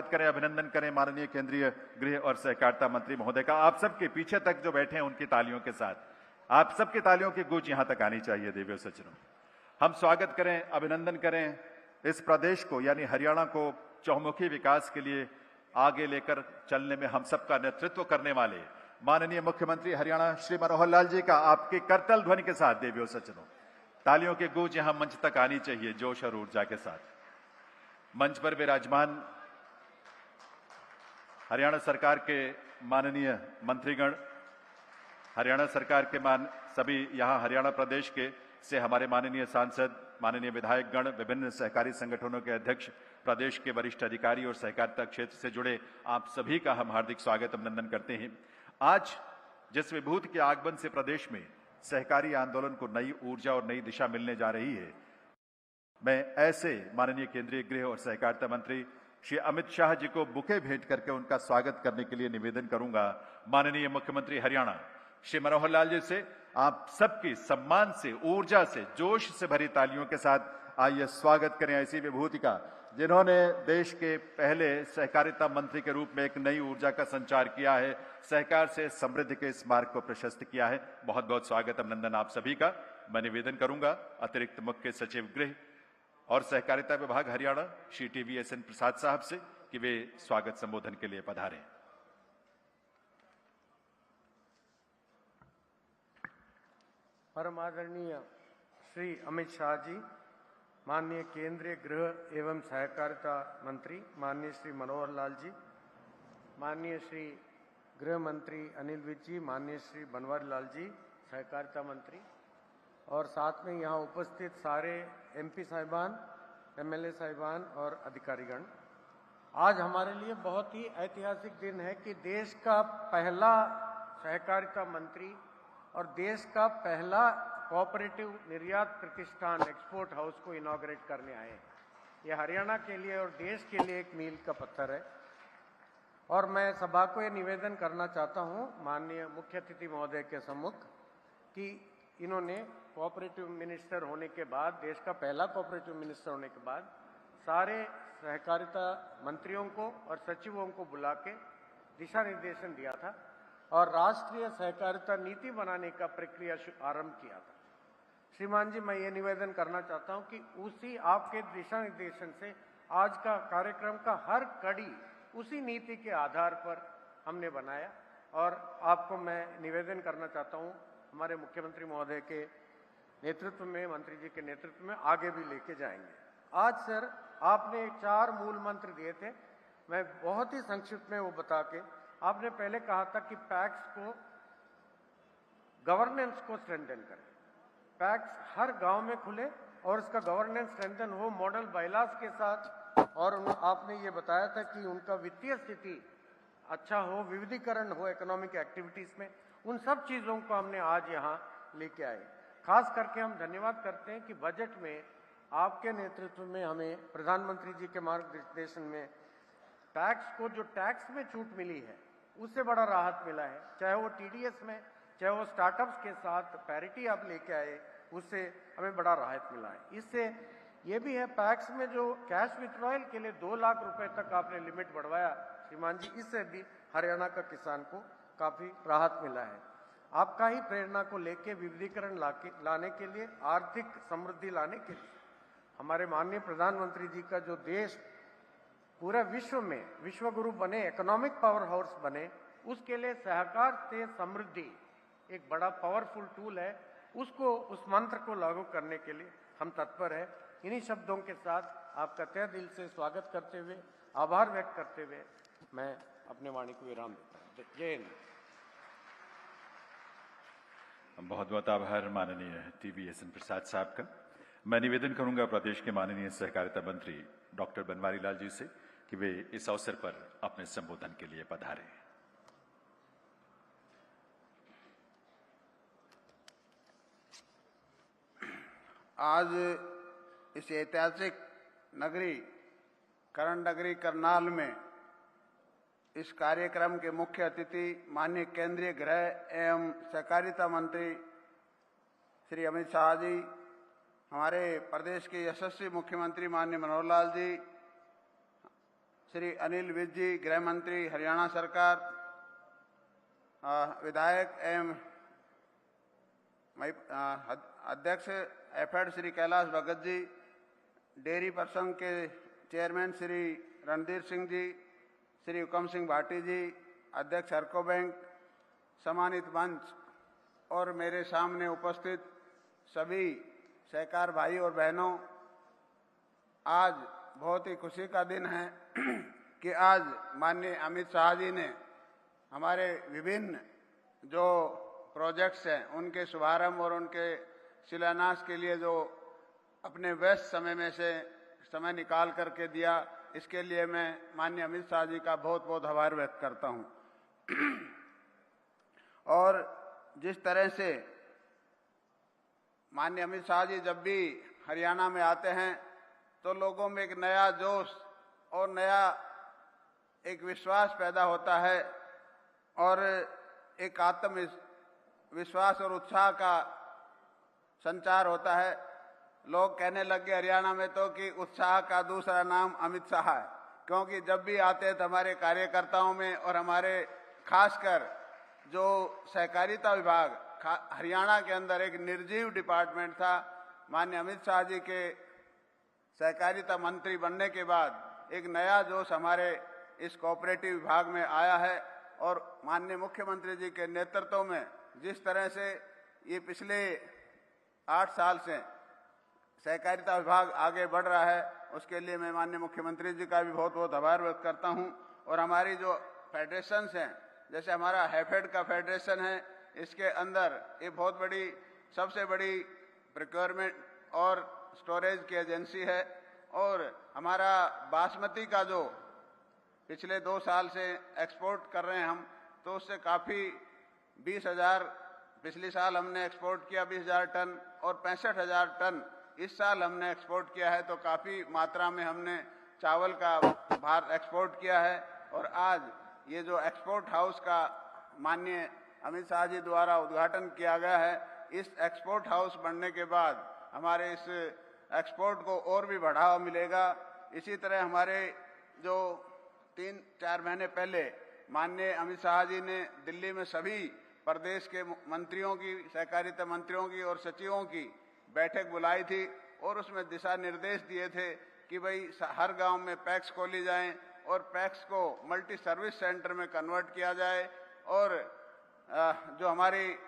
करें, अभिनंदन करें माननीय केंद्रीय गृह और सहकारिता मंत्री महोदय का। आप सबके पीछे तक जो बैठे हैं उनकी तालियों के साथ, आप सबकी तालियों की गूंज यहां तक आनी चाहिए। देवियों सज्जनों, हम स्वागत करें, अभिनंदन करें इस प्रदेश को यानी हरियाणा को चहुमुखी विकास के लिए आगे लेकर चलने में हम सबका नेतृत्व करने वाले माननीय मुख्यमंत्री हरियाणा श्री मनोहर लाल जी का आपकी करतल ध्वनि के साथ देवियों सज्जनों तालियों की गूंज यहां मंच तक आनी चाहिए जोश और ऊर्जा के साथ। मंच पर विराजमान हरियाणा सरकार के माननीय मंत्रीगण, हरियाणा सरकार के सभी यहाँ हरियाणा प्रदेश के से हमारे माननीय सांसद, माननीय विधायकगण, विभिन्न सहकारी संगठनों के अध्यक्ष, प्रदेश के वरिष्ठ अधिकारी और सहकारिता क्षेत्र से जुड़े आप सभी का हम हार्दिक स्वागत अभिनंदन करते हैं। आज जिस विभूति के आगमन से प्रदेश में सहकारी आंदोलन को नई ऊर्जा और नई दिशा मिलने जा रही है, मैं ऐसे माननीय केंद्रीय गृह और सहकारिता मंत्री श्री अमित शाह जी को बुके भेंट करके उनका स्वागत करने के लिए निवेदन करूंगा। माननीय मुख्यमंत्री हरियाणा श्री मनोहर लाल जी से आप सबकी सम्मान से, ऊर्जा से, जोश से भरी तालियों के साथ आइए स्वागत करें ऐसी विभूति का जिन्होंने देश के पहले सहकारिता मंत्री के रूप में एक नई ऊर्जा का संचार किया है, सहकार से समृद्धि के इस मार्ग को प्रशस्त किया है। बहुत बहुत स्वागत अभिनंदन आप सभी का। मैं निवेदन करूंगा अतिरिक्त मुख्य सचिव गृह और सहकारिता विभाग हरियाणा श्री TVSN प्रसाद साहब से कि वे स्वागत संबोधन के लिए पधारें। परम आदरणीय श्री अमित शाह जी, माननीय केंद्रीय गृह एवं सहकारिता मंत्री माननीय श्री मनोहर लाल जी, माननीय श्री गृह मंत्री अनिल विज जी, माननीय श्री बनवारी लाल जी सहकारिता मंत्री, और साथ में यहाँ उपस्थित सारे MP साहिबान, MLA साहिबान और अधिकारीगण। आज हमारे लिए बहुत ही ऐतिहासिक दिन है कि देश का पहला सहकारिता मंत्री और देश का पहला कोऑपरेटिव निर्यात प्रतिष्ठान एक्सपोर्ट हाउस को इनॉग्रेट करने आए। ये हरियाणा के लिए और देश के लिए एक मील का पत्थर है। और मैं सभा को ये निवेदन करना चाहता हूँ माननीय मुख्य अतिथि महोदय के सम्मुख कि इन्होंने कोऑपरेटिव मिनिस्टर होने के बाद, देश का पहला कोऑपरेटिव मिनिस्टर होने के बाद, सारे सहकारिता मंत्रियों को और सचिवों को बुला के दिशा निर्देशन दिया था और राष्ट्रीय सहकारिता नीति बनाने का प्रक्रिया आरंभ किया था। श्रीमान जी, मैं ये निवेदन करना चाहता हूँ कि उसी आपके दिशा निर्देशन से आज का कार्यक्रम का हर कड़ी उसी नीति के आधार पर हमने बनाया और आपको मैं निवेदन करना चाहता हूँ हमारे मुख्यमंत्री महोदय के नेतृत्व में, मंत्री जी के नेतृत्व में आगे भी लेके जाएंगे। आज सर आपने 4 मूल मंत्र दिए थे, मैं बहुत ही संक्षिप्त में वो बता के, आपने पहले कहा था कि पैक्स को, गवर्नेंस को स्ट्रेंथन करें, पैक्स हर गांव में खुले और उसका गवर्नेंस स्ट्रेंथन हो मॉडल बाइलास के साथ, और आपने ये बताया था कि उनका वित्तीय स्थिति अच्छा हो, विविधीकरण हो इकोनॉमिक एक्टिविटीज में। उन सब चीजों को हमने आज यहाँ लेके आए। खास करके हम धन्यवाद करते हैं कि बजट में आपके नेतृत्व में हमें प्रधानमंत्री जी के मार्गदर्शन में टैक्स को, जो टैक्स में छूट मिली है उससे बड़ा राहत मिला है, चाहे वो TDS में, चाहे वो स्टार्टअप्स के साथ पैरिटी आप लेके आए, उससे हमें बड़ा राहत मिला है। इससे ये भी है, पैक्स में जो कैश विथड्रॉयल के लिए 2 लाख रुपए तक आपने लिमिट बढ़वाया श्रीमान जी, इससे भी हरियाणा का किसान को काफी राहत मिला है। आपका ही प्रेरणा को लेके विविधीकरण लाने के लिए, आर्थिक समृद्धि लाने के लिए हमारे माननीय प्रधानमंत्री जी का जो देश पूरे विश्व में विश्वगुरु बने, इकोनॉमिक पावर हाउस बने, उसके लिए सहकार से समृद्धि एक बड़ा पावरफुल टूल है। उसको, उस मंत्र को लागू करने के लिए हम तत्पर है। इन्हीं शब्दों के साथ आपका तहे दिल से स्वागत करते हुए, आभार व्यक्त करते हुए मैं अपने वाणी को विराम देता हूँ। जय हिंद। बहुत बहुत आभार माननीय TVSN प्रसाद साहब का। मैं निवेदन करूंगा प्रदेश के माननीय सहकारिता मंत्री डॉक्टर बनवारी लाल जी से कि वे इस अवसर पर अपने संबोधन के लिए पधारें। आज इस ऐतिहासिक नगरी करण नगरी करनाल में इस कार्यक्रम के मुख्य अतिथि माननीय केंद्रीय गृह एवं सहकारिता मंत्री श्री अमित शाह जी, हमारे प्रदेश के यशस्वी मुख्यमंत्री माननीय मनोहर लाल जी, श्री अनिल विज जी, गृह मंत्री हरियाणा सरकार, विधायक एवं अध्यक्ष एफेड श्री कैलाश भगत जी, डेयरी प्रसंघ के चेयरमैन श्री रणधीर सिंह जी, श्री हुकम सिंह भाटी जी, अध्यक्ष हरको बैंक, सम्मानित मंच और मेरे सामने उपस्थित सभी सहकार भाई और बहनों, आज बहुत ही खुशी का दिन है कि आज माननीय अमित शाह जी ने हमारे विभिन्न जो प्रोजेक्ट्स हैं उनके शुभारंभ और उनके शिलान्यास के लिए जो अपने व्यस्त समय में से समय निकाल करके दिया, इसके लिए मैं माननीय अमित शाह जी का बहुत बहुत आभार व्यक्त करता हूं। और जिस तरह से माननीय अमित शाह जी जब भी हरियाणा में आते हैं तो लोगों में एक नया जोश और नया एक विश्वास पैदा होता है और एक आत्मविश्वास और उत्साह का संचार होता है। लोग कहने लगे हरियाणा में तो कि उत्साह का दूसरा नाम अमित शाह है, क्योंकि जब भी आते हैं तो हमारे कार्यकर्ताओं में और हमारे खासकर जो सहकारिता विभाग हरियाणा के अंदर एक निर्जीव डिपार्टमेंट था, माननीय अमित शाह जी के सहकारिता मंत्री बनने के बाद एक नया जोश हमारे इस कोऑपरेटिव विभाग में आया है। और माननीय मुख्यमंत्री जी के नेतृत्व में जिस तरह से ये पिछले 8 साल से सहकारिता विभाग आगे बढ़ रहा है, उसके लिए मैं माननीय मुख्यमंत्री जी का भी बहुत बहुत आभार व्यक्त करता हूं। और हमारी जो फेडरेशंस हैं, जैसे हमारा हैफेड का फेडरेशन है, इसके अंदर ये बहुत बड़ी सबसे बड़ी प्रोक्योरमेंट और स्टोरेज की एजेंसी है। और हमारा बासमती का जो पिछले 2 साल से एक्सपोर्ट कर रहे हैं हम, तो उससे काफ़ी 20,000 पिछले साल हमने एक्सपोर्ट किया 20,000 टन और 65,000 टन इस साल हमने एक्सपोर्ट किया है। तो काफ़ी मात्रा में हमने चावल का भारत एक्सपोर्ट किया है। और आज ये जो एक्सपोर्ट हाउस का माननीय अमित शाह जी द्वारा उद्घाटन किया गया है, इस एक्सपोर्ट हाउस बनने के बाद हमारे इस एक्सपोर्ट को और भी बढ़ावा मिलेगा। इसी तरह हमारे जो 3-4 महीने पहले माननीय अमित शाह जी ने दिल्ली में सभी प्रदेश के मंत्रियों की, सहकारिता मंत्रियों की और सचिवों की बैठक बुलाई थी और उसमें दिशा निर्देश दिए थे कि भाई हर गांव में पैक्स खोली जाएं और पैक्स को मल्टी सर्विस सेंटर में कन्वर्ट किया जाए। और जो हमारी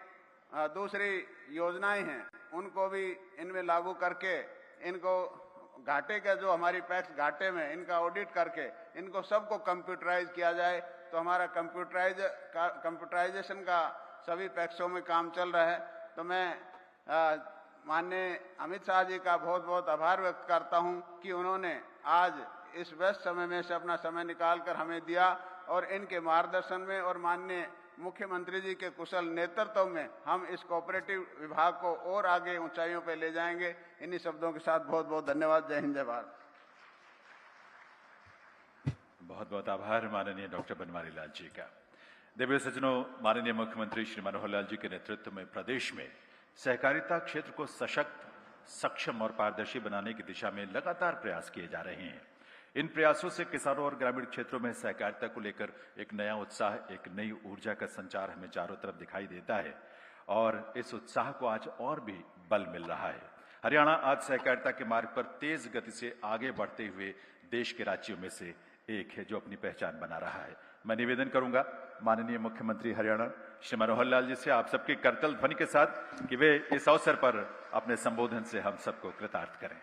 दूसरी योजनाएं हैं उनको भी इनमें लागू करके इनको घाटे का जो हमारी पैक्स घाटे में इनका ऑडिट करके इनको सबको कंप्यूटराइज किया जाए। तो हमारा कंप्यूटराइजेशन का सभी पैक्सों में काम चल रहा है। तो मैं माननीय अमित शाह जी का बहुत बहुत आभार व्यक्त करता हूं कि उन्होंने आज इस व्यस्त समय में से अपना समय निकालकर हमें दिया और इनके मार्गदर्शन में और माननीय मुख्यमंत्री जी के कुशल नेतृत्व में हम इस कोऑपरेटिव विभाग को और आगे ऊंचाइयों पर ले जाएंगे। इन्हीं शब्दों के साथ बहुत बहुत धन्यवाद। जय हिंद, जय भारत। बहुत बहुत आभार माननीय डॉक्टर बनवारी लाल जी का। दिव्य सज्जनों, माननीय मुख्यमंत्री श्री मनोहर लाल जी के नेतृत्व में प्रदेश में सहकारिता क्षेत्र को सशक्त, सक्षम और पारदर्शी बनाने की दिशा में लगातार प्रयास किए जा रहे हैं। इन प्रयासों से किसानों और ग्रामीण क्षेत्रों में सहकारिता को लेकर एक नया उत्साह, एक नई ऊर्जा का संचार हमें चारों तरफ दिखाई देता है और इस उत्साह को आज और भी बल मिल रहा है। हरियाणा आज सहकारिता के मार्ग पर तेज गति से आगे बढ़ते हुए देश के राज्यों में से एक है जो अपनी पहचान बना रहा है। मैं निवेदन करूंगा माननीय मुख्यमंत्री हरियाणा श्री मनोहर लाल जी से आप सबके करतल ध्वनि के साथ कि वे इस अवसर पर अपने संबोधन से हम सबको कृतार्थ करें।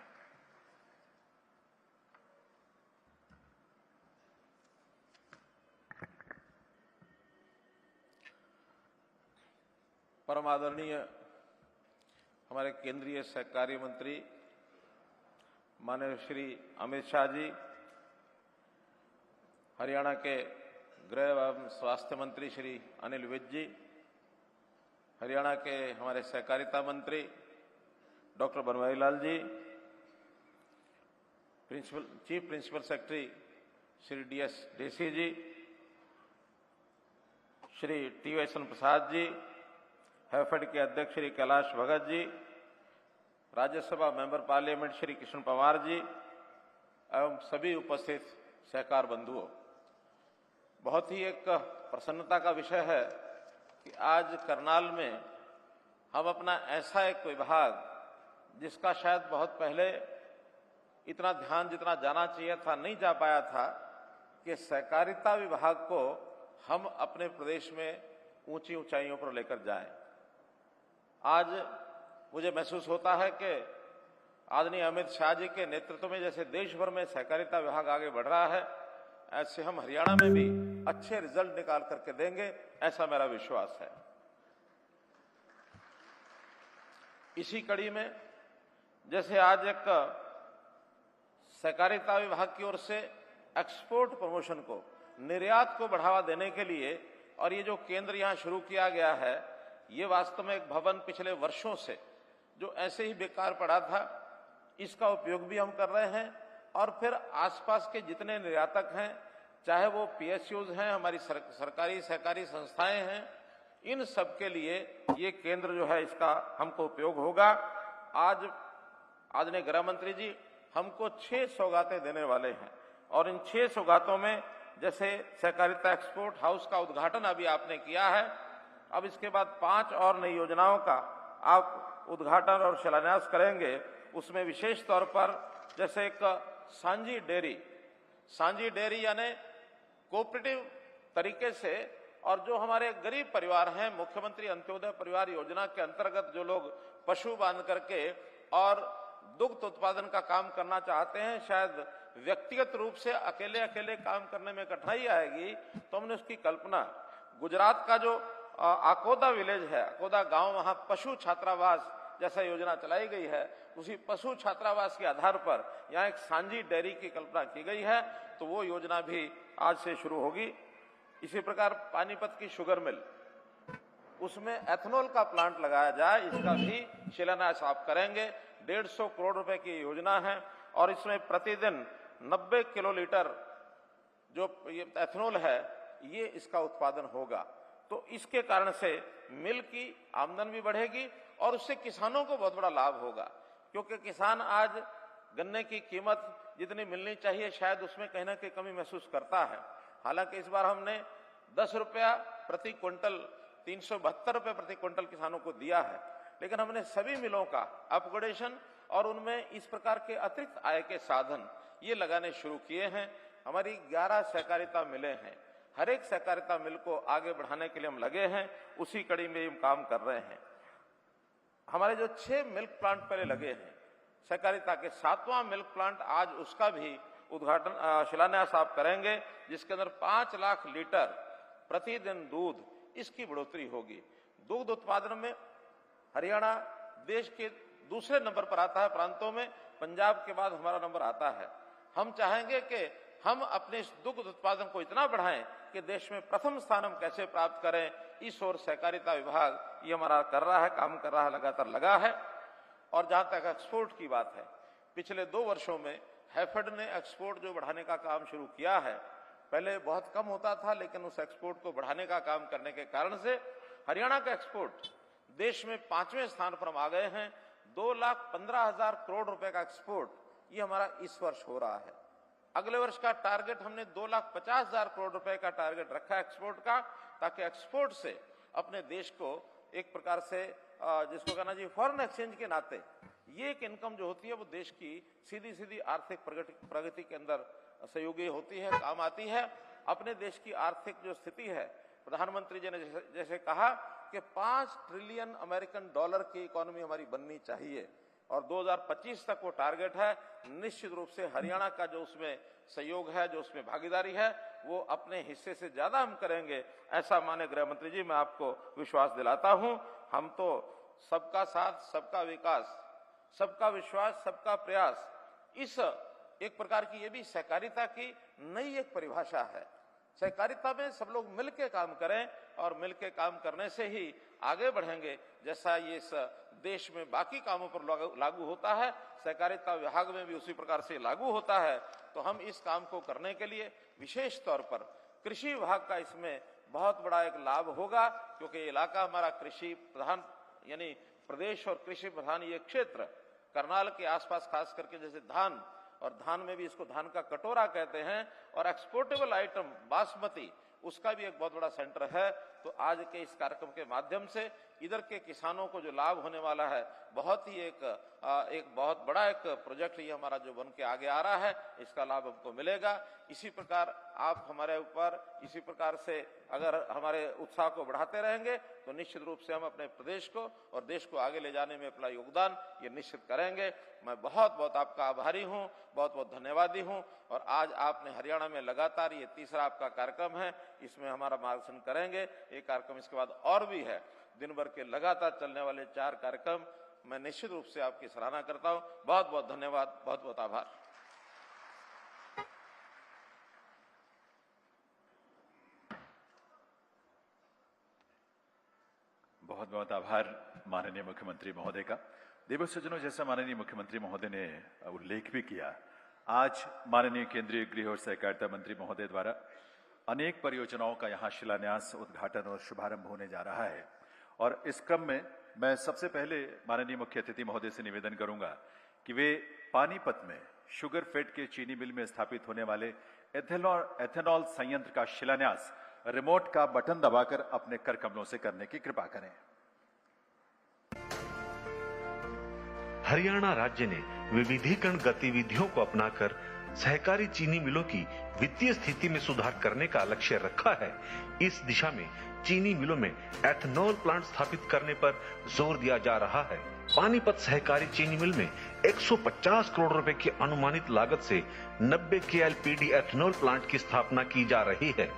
परम आदरणीय हमारे केंद्रीय सहकारी मंत्री माननीय श्री अमित शाह जी, हरियाणा के गृह एवं स्वास्थ्य मंत्री श्री अनिल विज जी, हरियाणा के हमारे सहकारिता मंत्री doctor Banwari Lal ji, chief principal secretary Shri DS Desi जी, श्री TY प्रसाद जी, हैफेड के अध्यक्ष श्री कैलाश भगत जी, राज्यसभा मेंबर पार्लियामेंट श्री कृष्ण पवार जी एवं सभी उपस्थित सहकार बंधुओं, बहुत ही एक प्रसन्नता का विषय है कि आज करनाल में हम अपना ऐसा एक विभाग जिसका शायद बहुत पहले इतना ध्यान जितना जाना चाहिए था नहीं जा पाया था, कि सहकारिता विभाग को हम अपने प्रदेश में ऊंची ऊंचाइयों पर लेकर जाएं। आज मुझे महसूस होता है कि आदरणीय अमित शाह जी के नेतृत्व में जैसे देश भर में सहकारिता विभाग आगे बढ़ रहा है, ऐसे हम हरियाणा में भी अच्छे रिजल्ट निकाल करके देंगे, ऐसा मेरा विश्वास है। इसी कड़ी में जैसे आज एक सहकारिता विभाग की ओर से एक्सपोर्ट प्रमोशन को, निर्यात को बढ़ावा देने के लिए, और ये जो केंद्र यहां शुरू किया गया है, ये वास्तव में एक भवन पिछले वर्षों से जो ऐसे ही बेकार पड़ा था, इसका उपयोग भी हम कर रहे हैं। और फिर आसपास के जितने निर्यातक हैं, चाहे वो पीएसयूज हैं, हमारी सरकारी सहकारी संस्थाएं हैं, इन सब के लिए ये केंद्र जो है इसका हमको उपयोग होगा। आज आदरणीय गृह मंत्री जी हमको 6 सौगातें देने वाले हैं, और इन 6 सौगातों में जैसे सहकारिता एक्सपोर्ट हाउस का उद्घाटन अभी आपने किया है, अब इसके बाद 5 और नई योजनाओं का आप उद्घाटन और शिलान्यास करेंगे। उसमें विशेष तौर पर जैसे एक सांझी डेयरी यानी कोऑपरेटिव तरीके से, और जो हमारे गरीब परिवार हैं, मुख्यमंत्री अंत्योदय परिवार योजना के अंतर्गत जो लोग पशु बांध करके और दुग्ध उत्पादन का काम करना चाहते हैं, शायद व्यक्तिगत रूप से अकेले काम करने में कठिनाई आएगी, तो हमने उसकी कल्पना, गुजरात का जो अकोदा विलेज है, अकोदा गांव, वहां पशु छात्रावास जैसा योजना चलाई गई है, उसी पशु छात्रावास के आधार पर यहाँ एक सांझी डेयरी की कल्पना की गई है, तो वो योजना भी आज से शुरू होगी। इसी प्रकार पानीपत की शुगर मिल, उसमें एथेनॉल का प्लांट लगाया जाए, इसका भी शिलान्यास आप करेंगे। 150 करोड़ रुपए की योजना है, और इसमें प्रतिदिन 90 किलोलीटर जो एथेनॉल है, ये इसका उत्पादन होगा। तो इसके कारण से मिल की आमदन भी बढ़ेगी और उससे किसानों को बहुत बड़ा लाभ होगा, क्योंकि किसान आज गन्ने की कीमत जितनी मिलनी चाहिए शायद उसमें कहीं ना कहीं कमी महसूस करता है। हालांकि इस बार हमने 10 रुपया प्रति क्विंटल, 372 रुपये प्रति क्विंटल किसानों को दिया है, लेकिन हमने सभी मिलों का अपग्रेडेशन और उनमें इस प्रकार के अतिरिक्त आय के साधन ये लगाने शुरू किए हैं। हमारी 11 सहकारिता मिलें हैं, हर एक सहकारिता मिल को आगे बढ़ाने के लिए हम लगे हैं, उसी कड़ी में हम काम कर रहे हैं। हमारे जो 6 मिल्क प्लांट पहले लगे हैं सहकारिता के, 7वां मिल्क प्लांट आज उसका भी उद्घाटन शिलान्यास आप करेंगे, जिसके अंदर 5 लाख लीटर प्रतिदिन दूध, इसकी बढ़ोतरी होगी। दुग्ध उत्पादन में हरियाणा देश के दूसरे नंबर पर आता है प्रांतों में, पंजाब के बाद हमारा नंबर आता है। हम चाहेंगे कि हम अपने इस दुग्ध उत्पादन को इतना बढ़ाएं कि देश में प्रथम स्थान हम कैसे प्राप्त करें, इस ओर सहकारिता विभाग ये हमारा कर रहा है, काम कर रहा है, लगातार लगा है। और जहां तक एक्सपोर्ट की बात है, पिछले 2 वर्षों में हैफेड ने एक्सपोर्ट जो बढ़ाने का काम शुरू किया है, पहले बहुत कम होता था, लेकिन उस एक्सपोर्ट को बढ़ाने का काम करने के कारण से हरियाणा का एक्सपोर्ट देश में 5वें स्थान पर हम आ गए हैं। 2,15,000 करोड़ रुपए का एक्सपोर्ट ये हमारा इस वर्ष हो रहा है। अगले वर्ष का टारगेट हमने 2,50,000 करोड़ रुपए का टारगेट रखा है एक्सपोर्ट का, ताकि एक्सपोर्ट से अपने देश को एक प्रकार से जिसको कहना चाहिए फॉरेन एक्सचेंज के नाते ये एक इनकम जो होती है वो देश की सीधी आर्थिक प्रगति के अंदर सहयोगी होती है, काम आती है। अपने देश की आर्थिक जो स्थिति है, प्रधानमंत्री जी ने जैसे कहा कि 5 ट्रिलियन अमेरिकन डॉलर की इकोनॉमी हमारी बननी चाहिए और 2025 तक वो टारगेट है। निश्चित रूप से हरियाणा का जो उसमें सहयोग है, जो उसमें भागीदारी है, वो अपने हिस्से से ज्यादा हम करेंगे, ऐसा माननीय गृह मंत्री जी मैं आपको विश्वास दिलाता हूं। हम तो सबका साथ, सबका विकास, सबका विश्वास, सबका प्रयास, इस एक प्रकार की ये भी सहकारिता की नई एक परिभाषा है। सहकारिता में सब लोग मिलकर काम करें और मिलकर काम करने से ही आगे बढ़ेंगे। जैसा ये इस देश में बाकी कामों पर लागू होता है, सहकारिता विभाग में भी उसी प्रकार से लागू होता है। तो हम इस काम को करने के लिए विशेष तौर पर कृषि विभाग का इसमें बहुत बड़ा एक लाभ होगा, क्योंकि ये इलाका हमारा कृषि प्रधान यानी प्रदेश और कृषि प्रधान ये क्षेत्र करनाल के आसपास खास करके जैसे धान और धान में भी इसको धान का कटोरा कहते हैं, और एक्सपोर्टेबल आइटम बासमती उसका भी एक बहुत बड़ा सेंटर है। तो आज के इस कार्यक्रम के माध्यम से इधर के किसानों को जो लाभ होने वाला है, बहुत ही एक बहुत बड़ा एक प्रोजेक्ट ये हमारा जो बन के आगे आ रहा है, इसका लाभ हमको मिलेगा। इसी प्रकार आप हमारे ऊपर इसी प्रकार से अगर हमारे उत्साह को बढ़ाते रहेंगे तो निश्चित रूप से हम अपने प्रदेश को और देश को आगे ले जाने में अपना योगदान ये निश्चित करेंगे। मैं बहुत बहुत आपका आभारी हूँ, बहुत बहुत धन्यवादी हूँ। और आज आपने हरियाणा में लगातार ये तीसरा आपका कार्यक्रम है, इसमें हमारा मार्गदर्शन करेंगे। ये कार्यक्रम इसके बाद और भी है, दिन भर के लगातार चलने वाले 4 कार्यक्रम। मैं निश्चित रूप से आपकी सराहना करता हूं। बहुत बहुत धन्यवाद, बहुत बहुत आभार। बहुत बहुत आभार माननीय मुख्यमंत्री महोदय का। देवो सज्जनों, जैसा माननीय मुख्यमंत्री महोदय ने उल्लेख भी किया, आज माननीय केंद्रीय गृह और सहकारिता मंत्री महोदय द्वारा अनेक परियोजनाओं का यहां शिलान्यास, उद्घाटन और शुभारंभ होने जा रहा है। और इस क्रम में मैं सबसे पहले माननीय मुख्य अतिथि महोदय से निवेदन करूंगा कि वे पानीपत में शुगर फेड के चीनी मिल में स्थापित होने वाले एथेनॉल संयंत्र का शिलान्यास रिमोट का बटन दबाकर अपने कर कमलों से करने की कृपा करें। हरियाणा राज्य ने विविधीकरण गतिविधियों को अपनाकर सहकारी चीनी मिलों की वित्तीय स्थिति में सुधार करने का लक्ष्य रखा है। इस दिशा में चीनी मिलों में एथेनॉल प्लांट स्थापित करने पर जोर दिया जा रहा है। पानीपत सहकारी चीनी मिल में 150 करोड़ रुपए की अनुमानित लागत से 90 KLPD एथेनॉल प्लांट की स्थापना की जा रही है।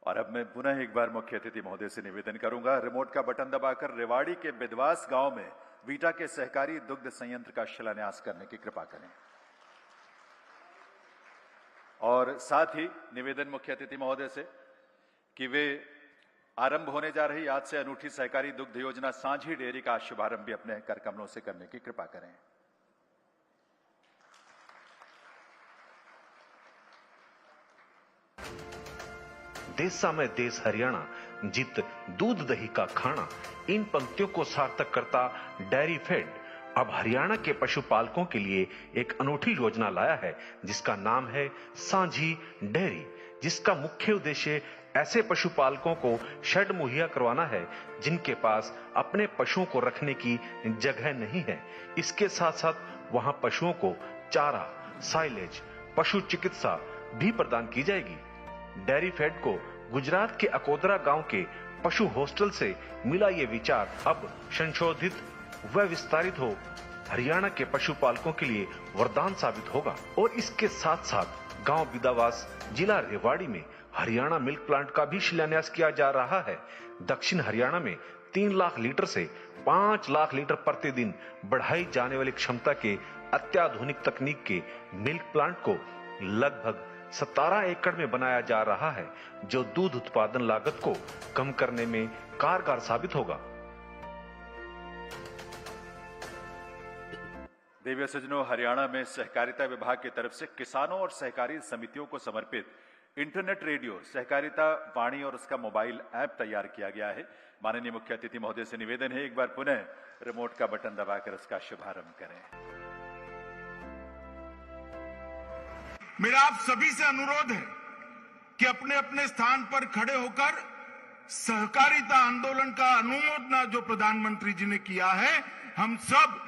और अब मैं पुनः एक बार मुख्य अतिथि महोदय से निवेदन करूंगा, रिमोट का बटन दबाकर रेवाड़ी के बिदवास गांव में वीटा के सहकारी दुग्ध संयंत्र का शिलान्यास करने की कृपा करें। और साथ ही निवेदन मुख्य अतिथि महोदय से कि वे आरंभ होने जा रही आज से अनूठी सहकारी दुग्ध योजना सांझी डेयरी का शुभारंभ भी अपने कर कमलों से करने की कृपा करें। देशा में देश हरियाणा, जित दूध दही का खाना, इन पंक्तियों को सार्थक करता डेयरी फेड अब हरियाणा के पशुपालकों के लिए एक अनूठी योजना लाया है, जिसका नाम है सांझी डेयरी, जिसका मुख्य उद्देश्य ऐसे पशुपालकों को शेड मुहैया करवाना है जिनके पास अपने पशुओं को रखने की जगह नहीं है। इसके साथ साथ वहां पशुओं को चारा, साइलेज, पशु चिकित्सा भी प्रदान की जाएगी। डेयरी फेड को गुजरात के अकोदरा गांव के पशु हॉस्टल से मिला ये विचार अब संशोधित व विस्तारित हो हरियाणा के पशुपालकों के लिए वरदान साबित होगा। और इसके साथ साथ गांव बिदावास, जिला रेवाड़ी में हरियाणा मिल्क प्लांट का भी शिलान्यास किया जा रहा है। दक्षिण हरियाणा में 3 लाख लीटर से 5 लाख लीटर प्रतिदिन बढ़ाई जाने वाली क्षमता के अत्याधुनिक तकनीक के मिल्क प्लांट को लगभग 17 एकड़ में बनाया जा रहा है, जो दूध उत्पादन लागत को कम करने में कारगर साबित होगा। देवी सज्जनों, हरियाणा में सहकारिता विभाग की तरफ से किसानों और सहकारी समितियों को समर्पित इंटरनेट रेडियो सहकारिता वाणी और उसका मोबाइल ऐप तैयार किया गया है। माननीय मुख्य अतिथि महोदय से निवेदन है, एक बार पुनः रिमोट का बटन दबाकर इसका शुभारंभ करें। मेरा आप सभी से अनुरोध है कि अपने अपने स्थान पर खड़े होकर सहकारिता आंदोलन का अनुमोदना जो प्रधानमंत्री जी ने किया है, हम सब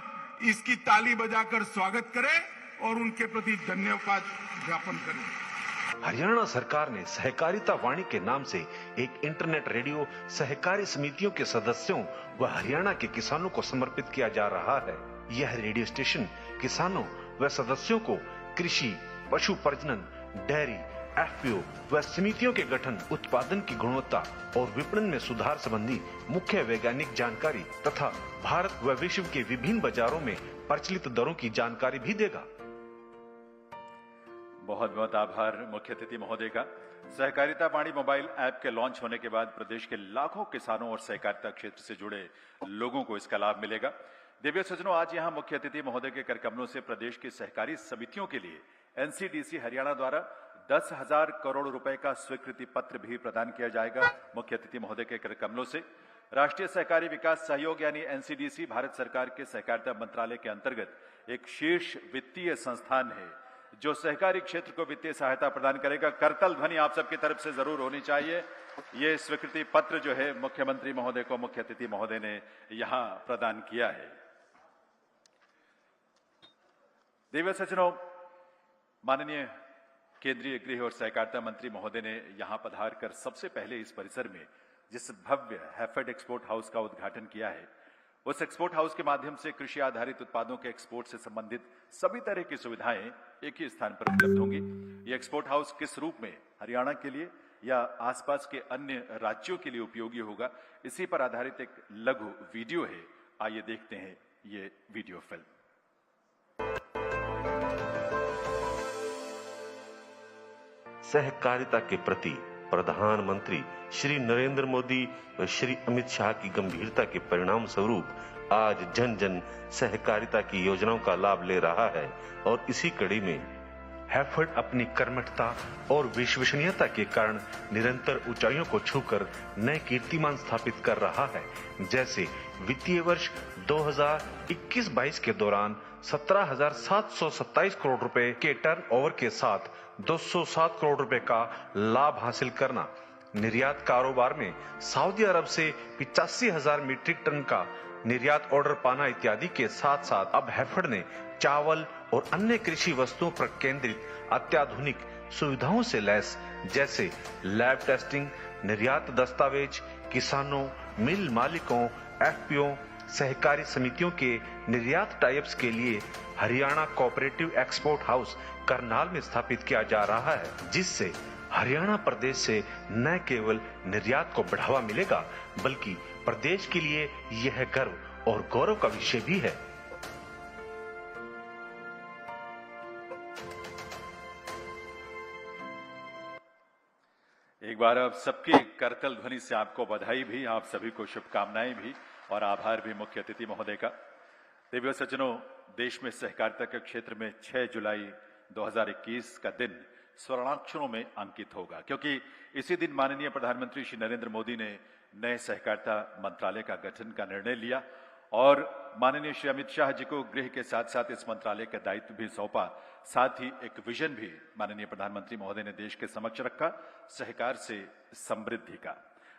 इसकी ताली बजाकर स्वागत करें और उनके प्रति धन्यवाद ज्ञापन करें। हरियाणा सरकार ने सहकारिता वाणी के नाम से एक इंटरनेट रेडियो सहकारी समितियों के सदस्यों व हरियाणा के किसानों को समर्पित किया जा रहा है। यह रेडियो स्टेशन किसानों व सदस्यों को कृषि, पशु प्रजनन, डेयरी, FPO व समितियों के गठन, उत्पादन की गुणवत्ता और विपणन में सुधार संबंधी मुख्य वैज्ञानिक जानकारी तथा भारत व विश्व के विभिन्न बाजारों में प्रचलित दरों की जानकारी भी देगा। बहुत बहुत आभार मुख्य अतिथि महोदय का। सहकारिता वाणी मोबाइल ऐप के लॉन्च होने के बाद प्रदेश के लाखों किसानों और सहकारिता क्षेत्र से जुड़े लोगों को इसका लाभ मिलेगा। देवी सज्जनों, आज यहां मुख्य अतिथि महोदय के कर कमलों से प्रदेश की सहकारी समितियों के लिए NCDC हरियाणा द्वारा 10,000 करोड़ रुपए का स्वीकृति पत्र भी प्रदान किया जाएगा। मुख्य अतिथि महोदय के कर कमलों से राष्ट्रीय सहकारी विकास सहयोग यानी एनसीडीसी भारत सरकार के सहकारिता मंत्रालय के अंतर्गत एक शीर्ष वित्तीय संस्थान है जो सहकारी क्षेत्र को वित्तीय सहायता प्रदान करेगा। करतल ध्वनि आप सबकी तरफ से जरूर होनी चाहिए। ये स्वीकृति पत्र जो है मुख्यमंत्री महोदय को मुख्य अतिथि महोदय ने यहां प्रदान किया है। देवीय सज्जनों, माननीय केंद्रीय गृह और सहकारिता मंत्री महोदय ने यहां पधार कर सबसे पहले इस परिसर में जिस भव्य हैफेड एक्सपोर्ट हाउस का उद्घाटन किया है, उस एक्सपोर्ट हाउस के माध्यम से कृषि आधारित उत्पादों के एक्सपोर्ट से संबंधित सभी तरह की सुविधाएं एक ही स्थान पर उपलब्ध होंगी। ये एक्सपोर्ट हाउस किस रूप में हरियाणा के लिए या आसपास के अन्य राज्यों के लिए उपयोगी होगा, इसी पर आधारित एक लघु वीडियो है। आइए देखते हैं ये वीडियो फिल्म। सहकारिता के प्रति प्रधानमंत्री श्री नरेंद्र मोदी और श्री अमित शाह की गंभीरता के परिणाम स्वरूप आज जन जन सहकारिता की योजनाओं का लाभ ले रहा है और इसी कड़ी में हैफेड अपनी कर्मठता और विश्वसनीयता के कारण निरंतर ऊंचाइयों को छूकर नए कीर्तिमान स्थापित कर रहा है। जैसे वित्तीय वर्ष 2021-22 के दौरान 17,727 करोड़ रुपए के टर्नओवर के साथ 207 करोड़ रुपए का लाभ हासिल करना, निर्यात कारोबार में सऊदी अरब से 85,000 मीट्रिक टन का निर्यात ऑर्डर पाना इत्यादि के साथ साथ अब हैफेड ने चावल और अन्य कृषि वस्तुओं पर केंद्रित अत्याधुनिक सुविधाओं से लैस जैसे लैब टेस्टिंग, निर्यात दस्तावेज, किसानों, मिल मालिकों, एफपीओ, सहकारी समितियों के निर्यात टाइप्स के लिए Haryana cooperative export house Karnal में स्थापित किया जा रहा है, जिससे हरियाणा प्रदेश से न केवल निर्यात को बढ़ावा मिलेगा बल्कि प्रदेश के लिए यह गर्व और गौरव का विषय भी है। एक बार अब सबकी करतल ध्वनि से आपको बधाई भी, आप सभी को शुभकामनाएं भी और आभार भी मुख्य अतिथि महोदय का। देवीय सज्जनों, देश में सहकारिता के क्षेत्र में 6 जुलाई 2021 का दिन स्वर्णाक्षरों में अंकित होगा, क्योंकि इसी दिन माननीय प्रधानमंत्री श्री नरेंद्र मोदी ने नए सहकारिता मंत्रालय का गठन का निर्णय लिया और माननीय श्री अमित शाह जी को गृह के साथ साथ इस मंत्रालय का दायित्व भी सौंपा। साथ ही एक विजन भी माननीय प्रधानमंत्री महोदय ने देश के समक्ष रखा, सहकार से समृद्धि का।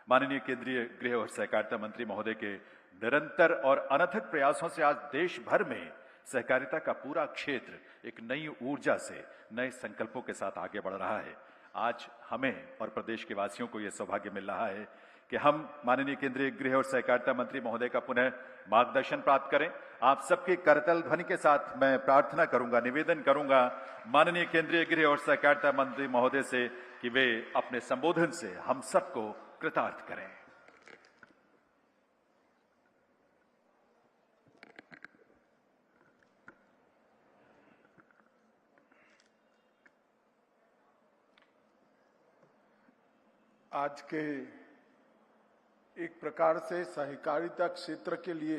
माननीय केंद्रीय गृह और सहकारिता मंत्री महोदय के निरंतर और अनथक प्रयासों से आज देश भर में सहकारिता का पूरा क्षेत्र एक नई ऊर्जा से, नए संकल्पों के साथ आगे बढ़ रहा है। आज हमें और प्रदेश के वासियों को यह सौभाग्य मिल रहा है कि हम माननीय केंद्रीय गृह और सहकारिता मंत्री महोदय का पुनः मार्गदर्शन प्राप्त करें। आप सबके करतल ध्वनि के साथ मैं प्रार्थना करूंगा, निवेदन करूंगा माननीय केंद्रीय गृह और सहकारिता मंत्री महोदय से कि वे अपने संबोधन से हम सबको कृतार्थ करें। आज के एक प्रकार से सहकारिता क्षेत्र के लिए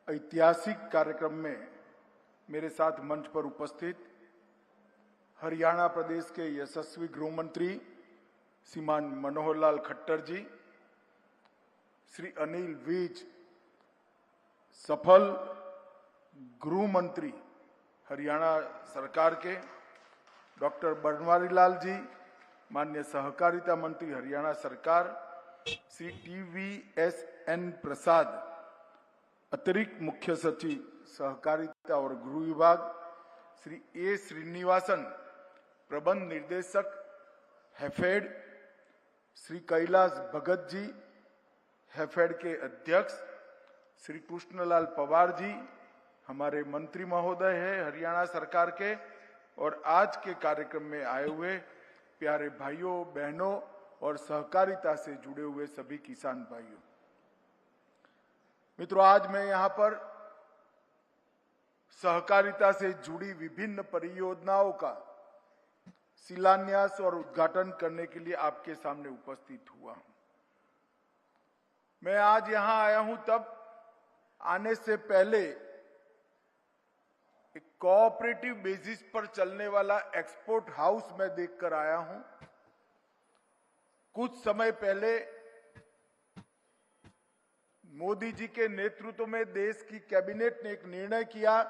ऐतिहासिक कार्यक्रम में मेरे साथ मंच पर उपस्थित हरियाणा प्रदेश के यशस्वी गृह मंत्री श्रीमान मनोहर लाल खट्टर जी, श्री अनिल विज सफल गृह मंत्री हरियाणा सरकार के, डॉक्टर बनवारी लाल जी माननीय सहकारिता मंत्री हरियाणा सरकार, श्री TVSN प्रसाद अतिरिक्त मुख्य सचिव सहकारिता और गृह विभाग, श्री A श्रीनिवासन प्रबंध निर्देशक हैफेड, श्री कैलाश भगत जी हैफेड के अध्यक्ष, श्री कृष्णलाल पवार जी हमारे मंत्री महोदय है हरियाणा सरकार के, और आज के कार्यक्रम में आए हुए प्यारे भाइयों बहनों और सहकारिता से जुड़े हुए सभी किसान भाइयों। मित्रों, आज मैं यहां पर सहकारिता से जुड़ी विभिन्न परियोजनाओं का शिलान्यास और उद्घाटन करने के लिए आपके सामने उपस्थित हुआ हूं। मैं आज यहां आया हूं तब आने से पहले एक कोऑपरेटिव बेसिस पर चलने वाला एक्सपोर्ट हाउस में देखकर आया हूं। कुछ समय पहले मोदी जी के नेतृत्व में देश की कैबिनेट ने एक निर्णय किया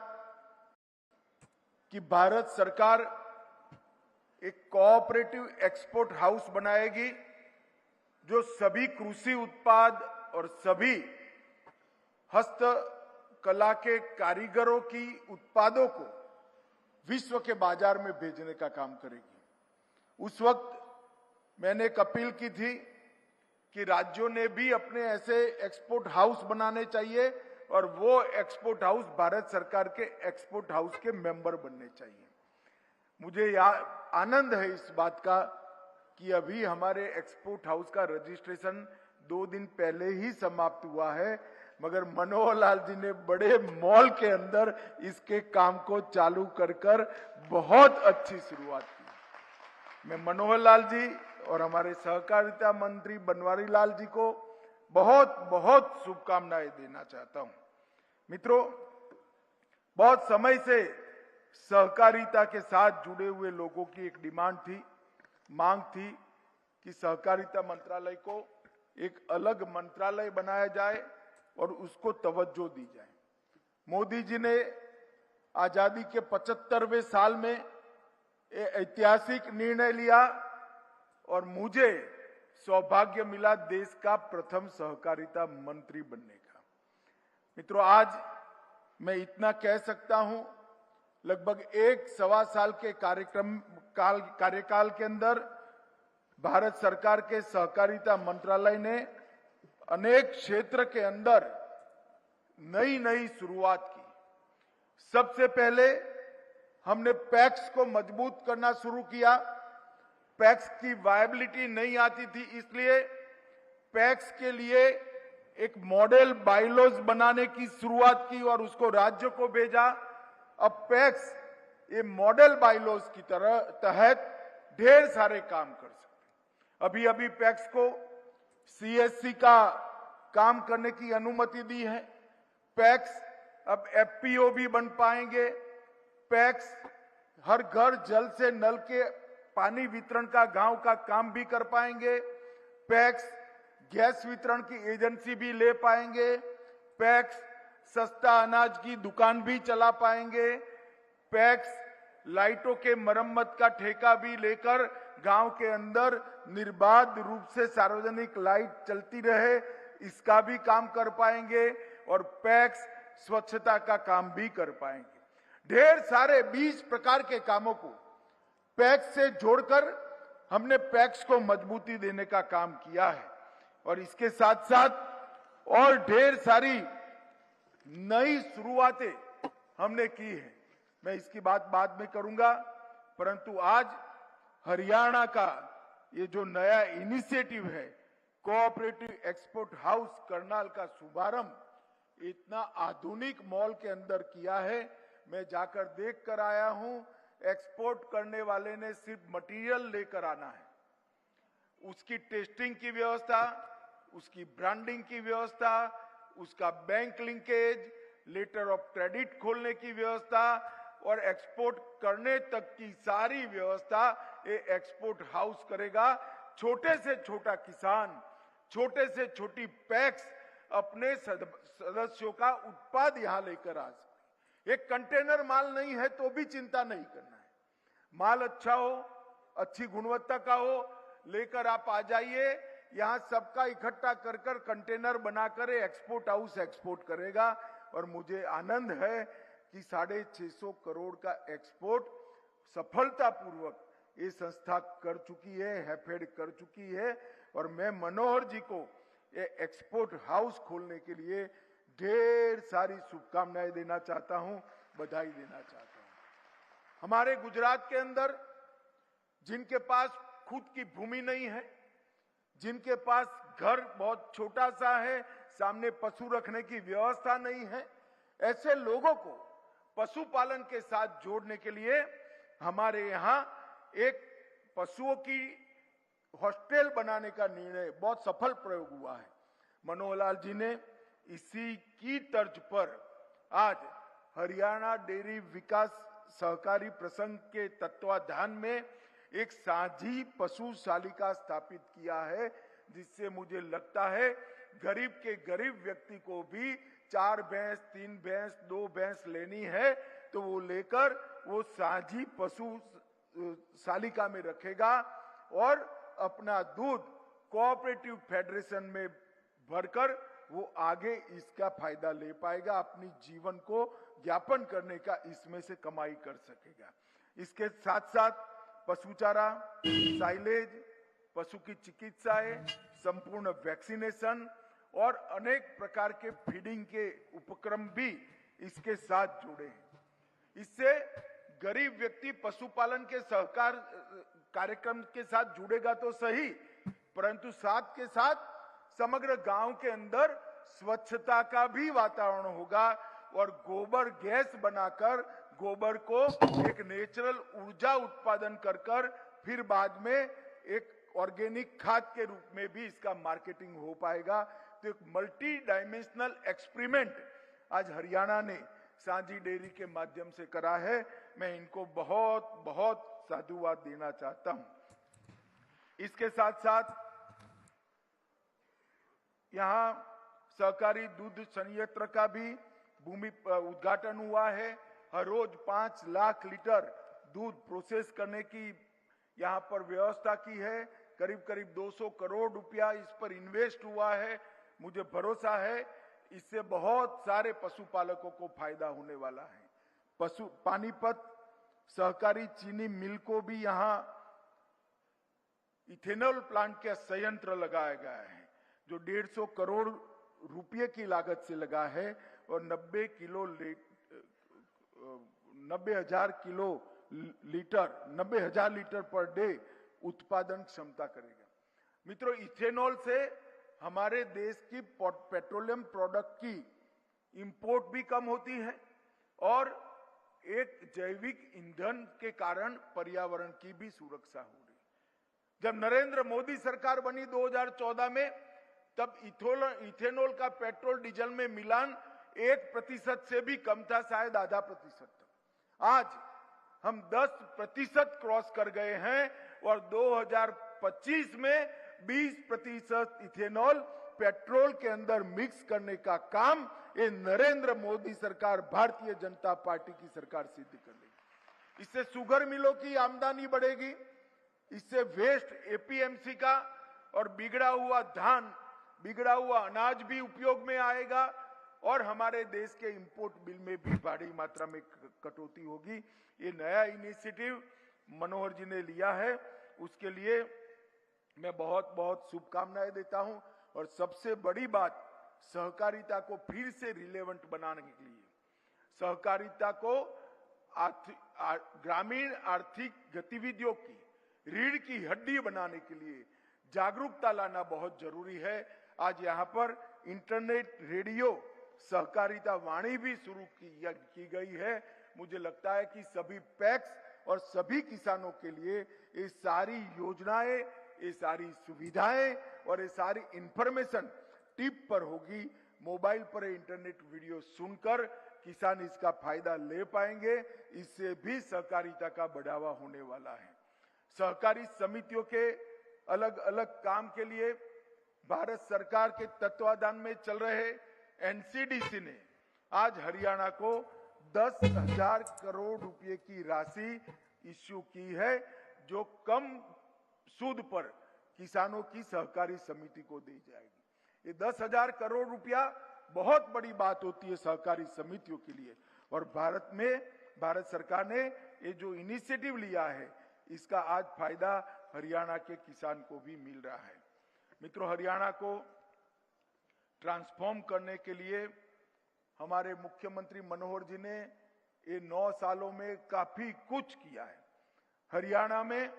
कि भारत सरकार एक कोऑपरेटिव एक्सपोर्ट हाउस बनाएगी जो सभी कृषि उत्पाद और सभी हस्तकला के कारीगरों की उत्पादों को विश्व के बाजार में भेजने का काम करेगी। उस वक्त मैंने एक अपील की थी कि राज्यों ने भी अपने ऐसे एक्सपोर्ट हाउस बनाने चाहिए और वो एक्सपोर्ट हाउस भारत सरकार के एक्सपोर्ट हाउस के मेंबर बनने चाहिए। मुझे आनंद है इस बात का कि अभी हमारे एक्सपोर्ट हाउस का रजिस्ट्रेशन 2 दिन पहले ही समाप्त हुआ है, मगर मनोहर लाल जी ने बड़े मॉल के अंदर इसके काम को चालू कर बहुत अच्छी शुरुआत की। मैं मनोहर लाल जी और हमारे सहकारिता मंत्री बनवारी लाल जी को बहुत बहुत शुभकामनाएं देना चाहता हूं। मित्रों, बहुत समय से सहकारिता के साथ जुड़े हुए लोगों की एक मांग थी कि सहकारिता मंत्रालय को एक अलग मंत्रालय बनाया जाए और उसको तवज्जो दी जाए। मोदी जी ने आजादी के 75वें साल में ऐतिहासिक निर्णय लिया और मुझे सौभाग्य मिला देश का प्रथम सहकारिता मंत्री बनने का। मित्रों, आज मैं इतना कह सकता हूं, लगभग 1-1.25 साल के कार्यकाल के अंदर भारत सरकार के सहकारिता मंत्रालय ने अनेक क्षेत्र के अंदर नई शुरुआत की। सबसे पहले हमने पैक्स को मजबूत करना शुरू किया। पैक्स की वायबिलिटी नहीं आती थी, इसलिए पैक्स के लिए एक मॉडल बायलॉज बनाने की शुरुआत की और उसको राज्य को भेजा। अब पैक्स ये मॉडल बायलॉज की तहत ढेर सारे काम कर सकते हैं। अभी पैक्स को सीएससी का काम करने की अनुमति दी है। पैक्स अब एफपीओ भी बन पाएंगे। पैक्स हर घर जल से नल के पानी वितरण का गांव का काम भी कर पाएंगे। पैक्स गैस वितरण की एजेंसी भी ले पाएंगे। पैक्स सस्ता अनाज की दुकान भी चला पाएंगे। पैक्स लाइटों के मरम्मत का ठेका भी लेकर गांव के अंदर निर्बाध रूप से सार्वजनिक लाइट चलती रहे, इसका भी काम कर पाएंगे। और पैक्स स्वच्छता का काम भी कर पाएंगे। ढेर सारे 20 प्रकार के कामों को पैक्स से जोड़कर हमने पैक्स को मजबूती देने का काम किया है और इसके साथ साथ और ढेर सारी नई शुरुआतें हमने की है। मैं इसकी बात बाद में करूंगा, परंतु आज हरियाणा का ये जो नया इनिशिएटिव है कोऑपरेटिव एक्सपोर्ट हाउस करनाल का शुभारंभ इतना आधुनिक मॉल के अंदर किया है। मैं जाकर देख कर आया हूं। एक्सपोर्ट करने वाले ने सिर्फ मटेरियल लेकर आना है, उसकी टेस्टिंग की व्यवस्था, उसकी ब्रांडिंग की व्यवस्था, उसका bank linkage, letter of credit खोलने की व्यवस्था और एक्सपोर्ट करने तक की सारी व्यवस्था ये एक्सपोर्ट हाउस करेगा। छोटे से छोटा किसान, छोटे से छोटी पैक्स अपने सदस्यों का उत्पाद यहां लेकर आ सकते। एक कंटेनर माल नहीं है तो भी चिंता नहीं करना है, माल अच्छा हो, अच्छी गुणवत्ता का हो, लेकर आप आ जाइए। यहां सबका इकट्ठा कर कंटेनर बनाकर एक्सपोर्ट हाउस एक्सपोर्ट करेगा। और मुझे आनंद है कि 650 करोड़ का एक्सपोर्ट सफलतापूर्वक ये संस्था कर चुकी है, हैफेड कर चुकी है। और मैं मनोहर जी को ये एक्सपोर्ट हाउस खोलने के लिए ढेर सारी शुभकामनाएं देना चाहता हूं, बधाई देना चाहता हूं। हमारे गुजरात के अंदर जिनके पास खुद की भूमि नहीं है, जिनके पास घर बहुत छोटा सा है, सामने पशु रखने की व्यवस्था नहीं है, ऐसे लोगों को पशुपालन के साथ जोड़ने के लिए हमारे यहां एक पशुओं की हॉस्टल बनाने का निर्णय बहुत सफल प्रयोग हुआ है। मनोहर लाल जी ने इसी की तर्ज पर आज हरियाणा डेयरी विकास सहकारी प्रसंघ के तत्वाधान में एक साझी पशुशालिका स्थापित किया है, जिससे मुझे लगता है गरीब के गरीब व्यक्ति को भी 4 भैंस, 3 भैंस, 2 भैंस लेनी है तो वो लेकर वो साझी पशु शालिका में रखेगा और अपना दूध कोऑपरेटिव फेडरेशन में भरकर वो आगे इसका फायदा ले पाएगा, अपनी जीवन को यापन करने का इसमें से कमाई कर सकेगा। इसके साथ साथ पशु चारा, साइलेज, पशु की चिकित्साएं, संपूर्ण वैक्सीनेशन और अनेक प्रकार के फीडिंग के उपक्रम भी इसके साथ जुड़े हैं। इससे गरीब व्यक्ति पशुपालन के सहकार कार्यक्रम के साथ जुड़ेगा तो सही, परंतु साथ के साथ समग्र गांव के अंदर स्वच्छता का भी वातावरण होगा और गोबर गैस बनाकर गोबर को एक नेचुरल ऊर्जा उत्पादन कर फिर बाद में एक ऑर्गेनिक खाद के रूप में भी इसका मार्केटिंग हो पाएगा। तो एक मल्टी डायमेंशनल एक्सपेरिमेंट आज हरियाणा ने सांझी डेयरी के माध्यम से करा है। मैं इनको बहुत बहुत साधुवाद देना चाहता हूं। इसके साथ साथ यहां सहकारी दूध संयंत्र का भी भूमि उद्घाटन हुआ है। हर रोज 5 लाख लीटर दूध प्रोसेस करने की यहां पर व्यवस्था की है। करीब करीब 200 करोड़ रुपया इस पर इन्वेस्ट हुआ है। मुझे भरोसा है इससे बहुत सारे पशुपालकों को फायदा होने वाला है। पानीपत सहकारी चीनी मिल को भी यहां इथेनॉल प्लांट का संयंत्र लगाया गया है जो 150 करोड़ रुपये की लागत से लगा है और 90,000 लीटर पर डे उत्पादन क्षमता करेगा। मित्रों, इथेनॉल से हमारे देश की पेट्रोलियम प्रोडक्ट की इंपोर्ट भी कम होती है और एक जैविक ईंधन के कारण पर्यावरण की भी सुरक्षा हो रही। जब नरेंद्र मोदी सरकार बनी 2014 में, तब इथेनॉल का पेट्रोल डीजल में मिलान 1% से भी कम था, शायद आधा प्रतिशत था। आज हम 10% क्रॉस कर गए हैं और 2025 में 20% इथेनॉल पेट्रोल के अंदर मिक्स करने का काम ये नरेंद्र मोदी सरकार, भारतीय जनता पार्टी की सरकार सिद्ध कर लेगी। इससे शुगर मिलों की आमदनी बढ़ेगी, इससे वेस्ट एपीएमसी का और बिगड़ा हुआ धान, बिगड़ा हुआ अनाज भी उपयोग में आएगा और हमारे देश के इंपोर्ट बिल में भी बड़ी मात्रा में कटौती होगी। ये नया इनिशिएटिव मनोहर जी ने लिया है, उसके लिए मैं बहुत बहुत शुभकामनाएं देता हूं। और सबसे बड़ी बात, सहकारिता को फिर से रिलेवेंट बनाने के लिए, सहकारिता को ग्रामीण आर्थिक गतिविधियों की रीढ़ की हड्डी बनाने के लिए जागरूकता लाना बहुत जरूरी है। आज यहाँ पर इंटरनेट रेडियो सहकारिता वाणी भी शुरू की गई है। मुझे लगता है कि सभी पैक्स और सभी किसानों के लिए ये सारी योजनाएं, ये सारी सुविधाएं और ये सारी इंफॉर्मेशन टिप पर होगी। मोबाइल पर इंटरनेट वीडियो सुनकर किसान इसका फायदा ले पाएंगे। इससे भी सहकारिता का बढ़ावा होने वाला है। सहकारी समितियों के अलग अलग काम के लिए भारत सरकार के तत्वाधान में चल रहे एनसीडीसी ने आज हरियाणा को 10,000 करोड़ रुपए की राशि इश्यू की है, जो कम सूद पर किसानों की सहकारी समिति को दी जाएगी। ये 10,000 करोड़ रुपया बहुत बड़ी बात होती है सहकारी समितियों के लिए। और भारत सरकार ने ये जो इनिशिएटिव लिया है, इसका आज फायदा हरियाणा के किसान को भी मिल रहा है। मित्रों, हरियाणा को ट्रांसफॉर्म करने के लिए हमारे मुख्यमंत्री मनोहर जी ने ये 9 सालों में काफी कुछ किया है। हरियाणा में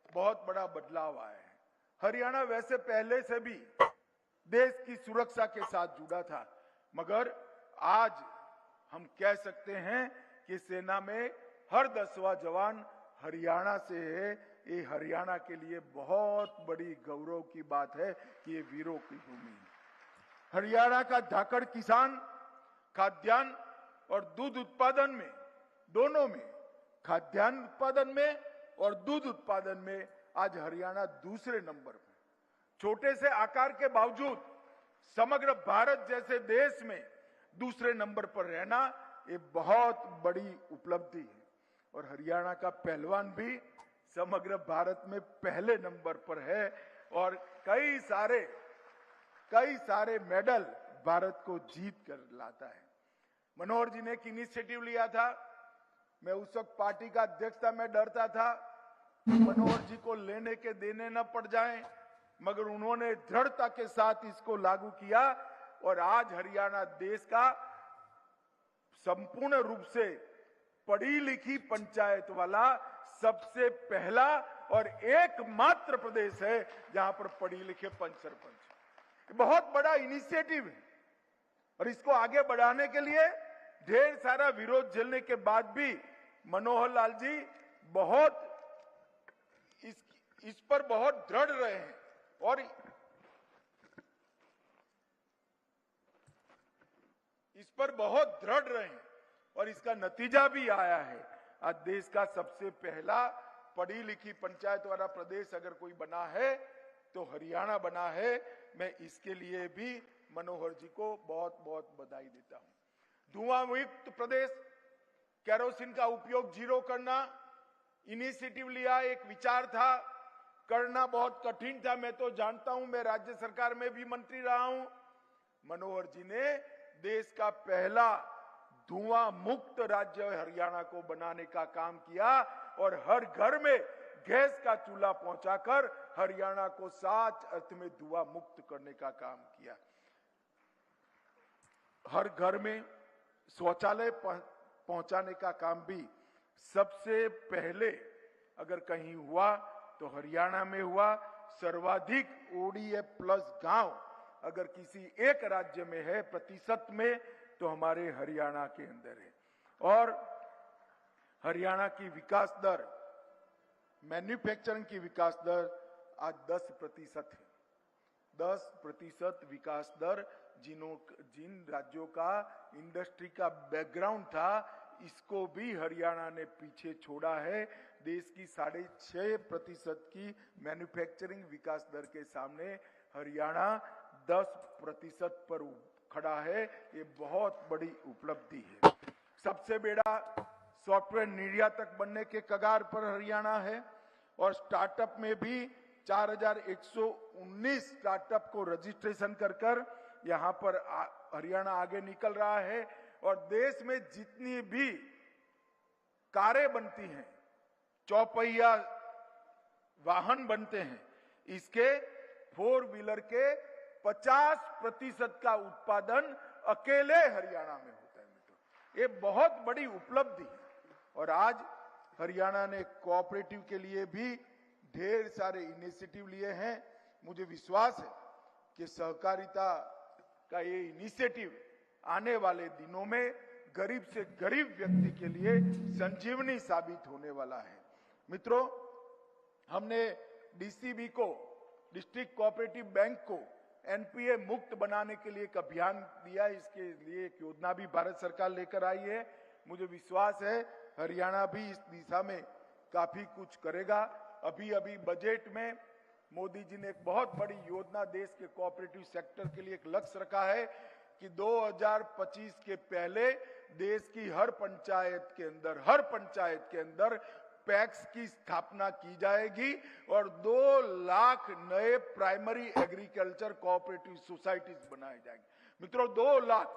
बहुत बड़ा बदलाव आया है। हरियाणा वैसे पहले से भी देश की सुरक्षा के साथ जुड़ा था, मगर आज हम कह सकते हैं कि सेना में हर 10वां जवान हरियाणा से है। ये हरियाणा के लिए बहुत बड़ी गौरव की बात है कि ये वीरों की भूमि है। हरियाणा का धाकड़ किसान खाद्यान्न और दूध उत्पादन में, दोनों में, खाद्यान्न उत्पादन में और दूध उत्पादन में आज हरियाणा दूसरे नंबर पर। छोटे से आकार के बावजूद समग्र भारत जैसे देश में दूसरे नंबर पर रहना ये बहुत बड़ी उपलब्धि है। और हरियाणा का पहलवान भी समग्र भारत में पहले नंबर पर है और कई सारे मेडल भारत को जीत कर लाता है। मनोहर जी ने एक इनिशिएटिव लिया था। मैं उस वक्त पार्टी का अध्यक्ष था, मैं डरता था मनोहर जी को लेने के देने न पड़ जाएं, मगर उन्होंने दृढ़ता के साथ इसको लागू किया और आज हरियाणा देश का संपूर्ण रूप से पढ़ी लिखी पंचायत वाला सबसे पहला और एकमात्र प्रदेश है जहां पर पढ़ी लिखे पंच सरपंच। बहुत बड़ा इनिशिएटिव है और इसको आगे बढ़ाने के लिए ढेर सारा विरोध झेलने के बाद भी मनोहर लाल जी बहुत इस पर बहुत दृढ़ रहे हैं और इस पर बहुत दृढ़ रहे हैं और इसका नतीजा भी आया है। आज देश का सबसे पहला पढ़ी लिखी पंचायत वाला प्रदेश अगर कोई बना है तो हरियाणा बना है। मैं इसके लिए भी मनोहर जी को बहुत बहुत बधाई देता हूं। धुआं मुक्त प्रदेश, केरोसिन का उपयोग जीरो करना इनिशिएटिव लिया, एक विचार था, करना बहुत कठिन था। मैं तो जानता हूं, मैं राज्य सरकार में भी मंत्री रहा हूं। मनोहर जी ने देश का पहला धुआं मुक्त राज्य हरियाणा को बनाने का काम किया और हर घर में गैस का चूल्हा पहुंचाकर हरियाणा को सच अर्थ में धुआं मुक्त करने का काम किया। हर घर में शौचालय पहुंचाने का काम भी सबसे पहले अगर कहीं हुआ तो हरियाणा में हुआ। सर्वाधिक ODF प्लस गांव अगर किसी एक राज्य में है प्रतिशत में तो हमारे हरियाणा के अंदर है। और हरियाणा की विकास दर, मैन्युफैक्चरिंग की विकास दर आज 10% है। 10% विकास दर जिन राज्यों का इंडस्ट्री का बैकग्राउंड था इसको भी हरियाणा ने पीछे छोड़ा है। देश की 6.5% की मैन्युफैक्चरिंग विकास दर के सामने हरियाणा 10% पर खड़ा है। ये बहुत बड़ी उपलब्धि है। सबसे बड़ा सॉफ्टवेयर निर्यातक बनने के कगार पर हरियाणा है और स्टार्टअप में भी 4119 स्टार्टअप को रजिस्ट्रेशन कर यहां पर हरियाणा आगे निकल रहा है। और देश में जितनी भी कारें बनती हैं, चौपहिया वाहन बनते हैं, इसके 4 व्हीलर के 50% का उत्पादन अकेले हरियाणा में होता है। मित्रों, ये बहुत बड़ी उपलब्धि है। और आज हरियाणा ने कोऑपरेटिव के लिए भी ढेर सारे इनिशिएटिव लिए हैं। मुझे विश्वास है कि सहकारिता का ये इनिशिएटिव आने वाले दिनों में गरीब से गरीब व्यक्ति के लिए संजीवनी साबित होने वाला है। मित्रों, हमने DCB को, डिस्ट्रिक्ट कोऑपरेटिव बैंक को NPA मुक्त बनाने के लिए एक अभियान दिया। इसके लिए एक योजना भी भारत सरकार लेकर आई है। मुझे विश्वास है हरियाणा भी इस दिशा में काफी कुछ करेगा। अभी बजट में मोदी जी ने एक बहुत बड़ी योजना देश के कोऑपरेटिव सेक्टर के लिए एक लक्ष्य रखा है कि 2025 के पहले देश की हर पंचायत के अंदर पैक्स की स्थापना की जाएगी और 2 लाख नए प्राइमरी एग्रीकल्चर कोऑपरेटिव सोसाइटीज बनाए जाएंगे। मित्रों, 2 लाख,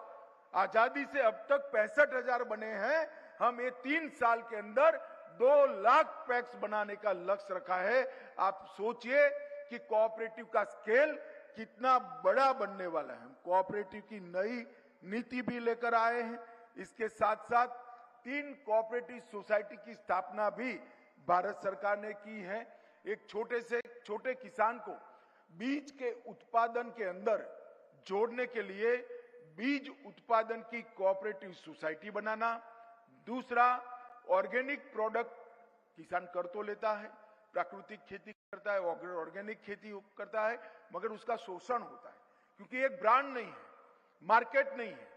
आजादी से अब तक 65,000 बने हैं। हम ये 3 साल के अंदर 2 लाख पैक्स बनाने का लक्ष्य रखा है। आप सोचिए कि कोऑपरेटिव का स्केल कितना बड़ा बनने वाला है। हम कोऑपरेटिव की नई नीति भी लेकर आए हैं। इसके साथ साथ 3 कोऑपरेटिव सोसाइटी की स्थापना भी भारत सरकार ने की है। एक छोटे किसान को बीज के उत्पादन के अंदर जोड़ने के लिए बीज उत्पादन की कोऑपरेटिव सोसाइटी बनाना। दूसरा, ऑर्गेनिक प्रोडक्ट किसान कर तो लेता है, प्राकृतिक खेती करता है, ऑर्गेनिक खेती करता है, मगर उसका शोषण होता है क्योंकि एक ब्रांड नहीं है, मार्केट नहीं है।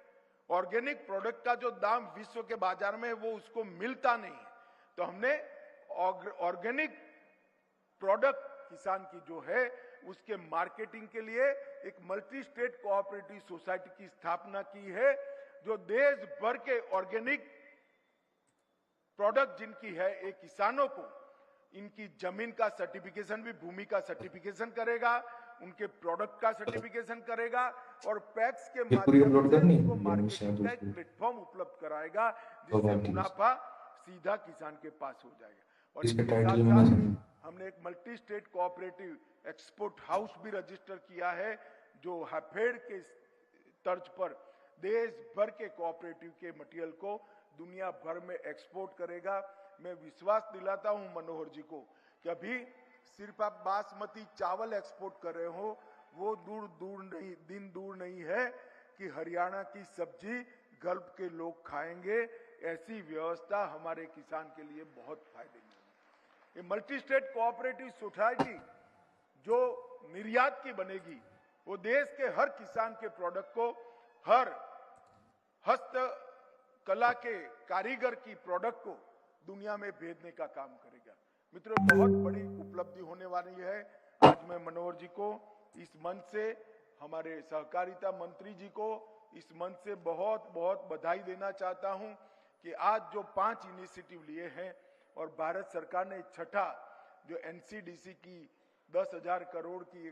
ऑर्गेनिक प्रोडक्ट का जो दाम विश्व के बाजार में है वो उसको मिलता नहीं है। तो हमने ऑर्गेनिक प्रोडक्ट किसान की जो है उसके मार्केटिंग के लिए एक मल्टी स्टेट कोऑपरेटिव सोसाइटी की स्थापना की है, जो देश भर के ऑर्गेनिक प्रोडक्ट जिनकी है, एक किसानों को इनकी जमीन का सर्टिफिकेशन भी, भूमि का सर्टिफिकेशन करेगा, उनके प्रोडक्ट का सर्टिफिकेशन करेगा और पैक्स के माध्यम से उनको मार्केटिंग का एक प्लेटफॉर्म उपलब्ध कराएगा, जिससे मुनाफा सीधा किसान के पास हो जाएगा। और इसके साथ साथ हमने एक multi state cooperative export house भी रजिस्टर किया है, जो हैफेड के तर्ज पर देश भर के कोऑपरेटिव के मटेरियल को दुनिया भर में एक्सपोर्ट करेगा। मैं विश्वास दिलाता हूं मनोहर जी को कि अभी सिर्फ आप बासमती चावल एक्सपोर्ट कर रहे हो, वो दिन दूर नहीं है कि हरियाणा की सब्जी गल्फ के लोग खाएंगे। ऐसी व्यवस्था हमारे किसान के लिए बहुत फायदेमंद है। ये मल्टी स्टेट कोऑपरेटिव सोसाइटी जो निर्यात की बनेगी, वो देश के हर किसान के प्रोडक्ट को, हर हस्तकला के कारीगर की प्रोडक्ट को दुनिया में भेजने का काम करेगा। मित्रों, बहुत बड़ी उपलब्धि होने वाली है। आज मैं मनोहर जी को इस मंच से, हमारे सहकारिता मंत्री जी को इस मंच से बहुत बहुत बधाई देना चाहता हूं कि आज जो 5 इनिशिएटिव लिए हैं और भारत सरकार ने छठा जो एनसीडीसी की 10,000 करोड़ की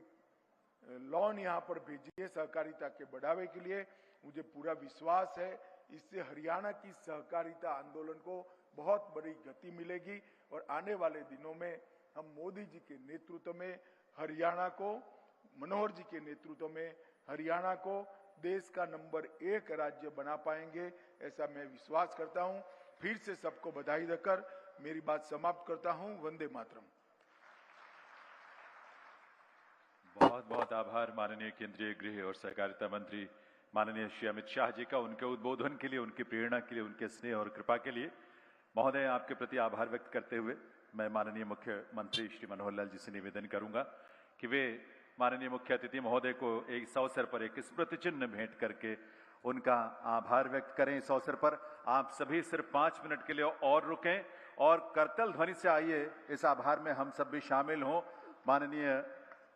लोन यहां पर भेजी है सहकारिता के बढ़ावे के लिए, मुझे पूरा विश्वास है इससे हरियाणा की सहकारिता आंदोलन को बहुत बड़ी गति मिलेगी और आने वाले दिनों में हम मोदी जी के नेतृत्व में हरियाणा को, मनोहर जी के नेतृत्व में हरियाणा को देश का नंबर 1 राज्य बना पाएंगे, ऐसा मैं विश्वास करता हूं। फिर से सबको बधाई देकर मेरी बात समाप्त करता हूं। वंदे मातरम। बहुत बहुत आभार माननीय केंद्रीय गृह और सहकारिता मंत्री माननीय श्री अमित शाह जी का, उनके उद्बोधन के लिए, उनकी प्रेरणा के लिए, उनके स्नेह और कृपा के लिए। महोदय, आपके प्रति आभार व्यक्त करते हुए मैं माननीय मुख्यमंत्री श्री मनोहर लाल जी से निवेदन करूंगा कि वे माननीय मुख्य अतिथि महोदय को इस अवसर पर एक स्मृति चिन्ह भेंट करके उनका आभार व्यक्त करें। इस अवसर पर आप सभी सिर्फ 5 मिनट के लिए और रुकें और करतल ध्वनि से आइए, इस आभार में हम सब भी शामिल हों। माननीय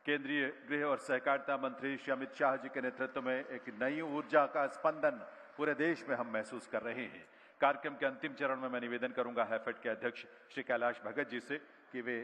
केंद्रीय गृह और सहकारिता मंत्री श्री अमित शाह जी के नेतृत्व में एक नई ऊर्जा का स्पंदन पूरे देश में हम महसूस कर रहे हैं। कार्यक्रम के अंतिम चरण में मैं निवेदन करूंगा हैफेड के अध्यक्ष श्री कैलाश भगत जी से कि वे